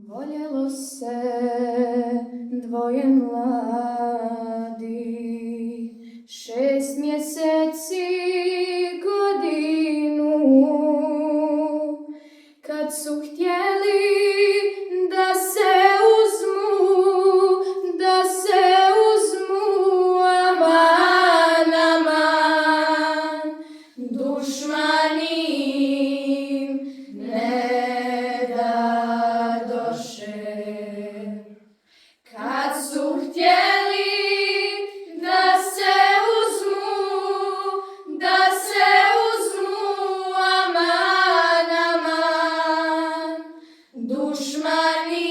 Voljelo se dvoje mladih, 6 mjeseci, godinu, kad su htjeli da se uzmu, aman, aman, dušmani im ne dadoše. Kad su htjeli da se uzmu, aman, aman, dušmani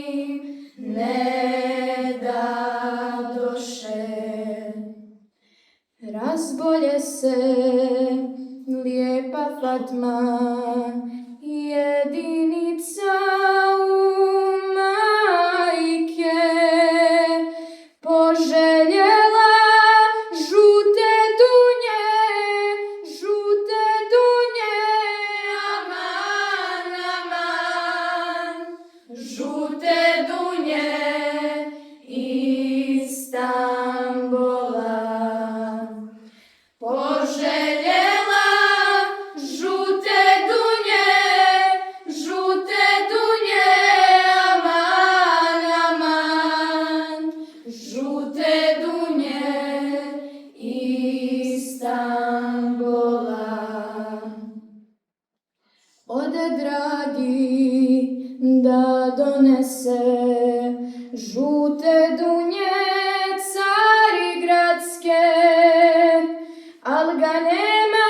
im ne dadoše. Razbolje se lijepa Fatma, jedinica u majke, poželjela žute dunje, aman, aman, žute dunje Istanbula. Poželjela žute dunje, aman, aman, žute dunje Istanbula. Ode dragi da donese žute dunje Carigradske, al ga nema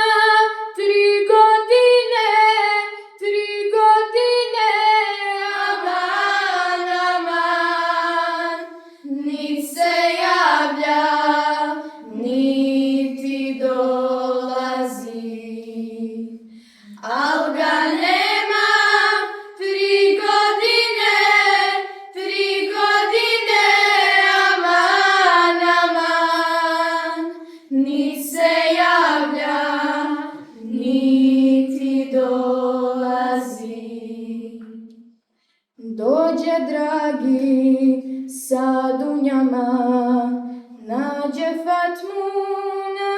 3 godine, aman, aman, nit se javlja, niti dolazi, al ga nema 3 godine, aman, aman, nit se javlja, niti dolazi. Dođe dragi sa dunjama, nađe Fatmu na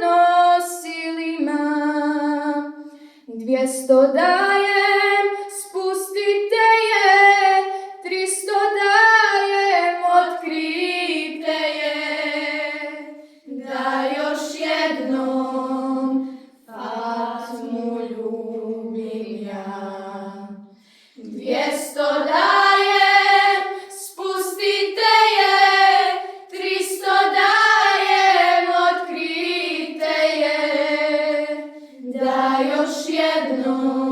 nosilima. 200 dajem, spustite je, 300 dajem, otkrite je, da još jednom Fatmu ljubim ja. 200 dajem, spustite je, 300 dajem, otkrite je, da još jednom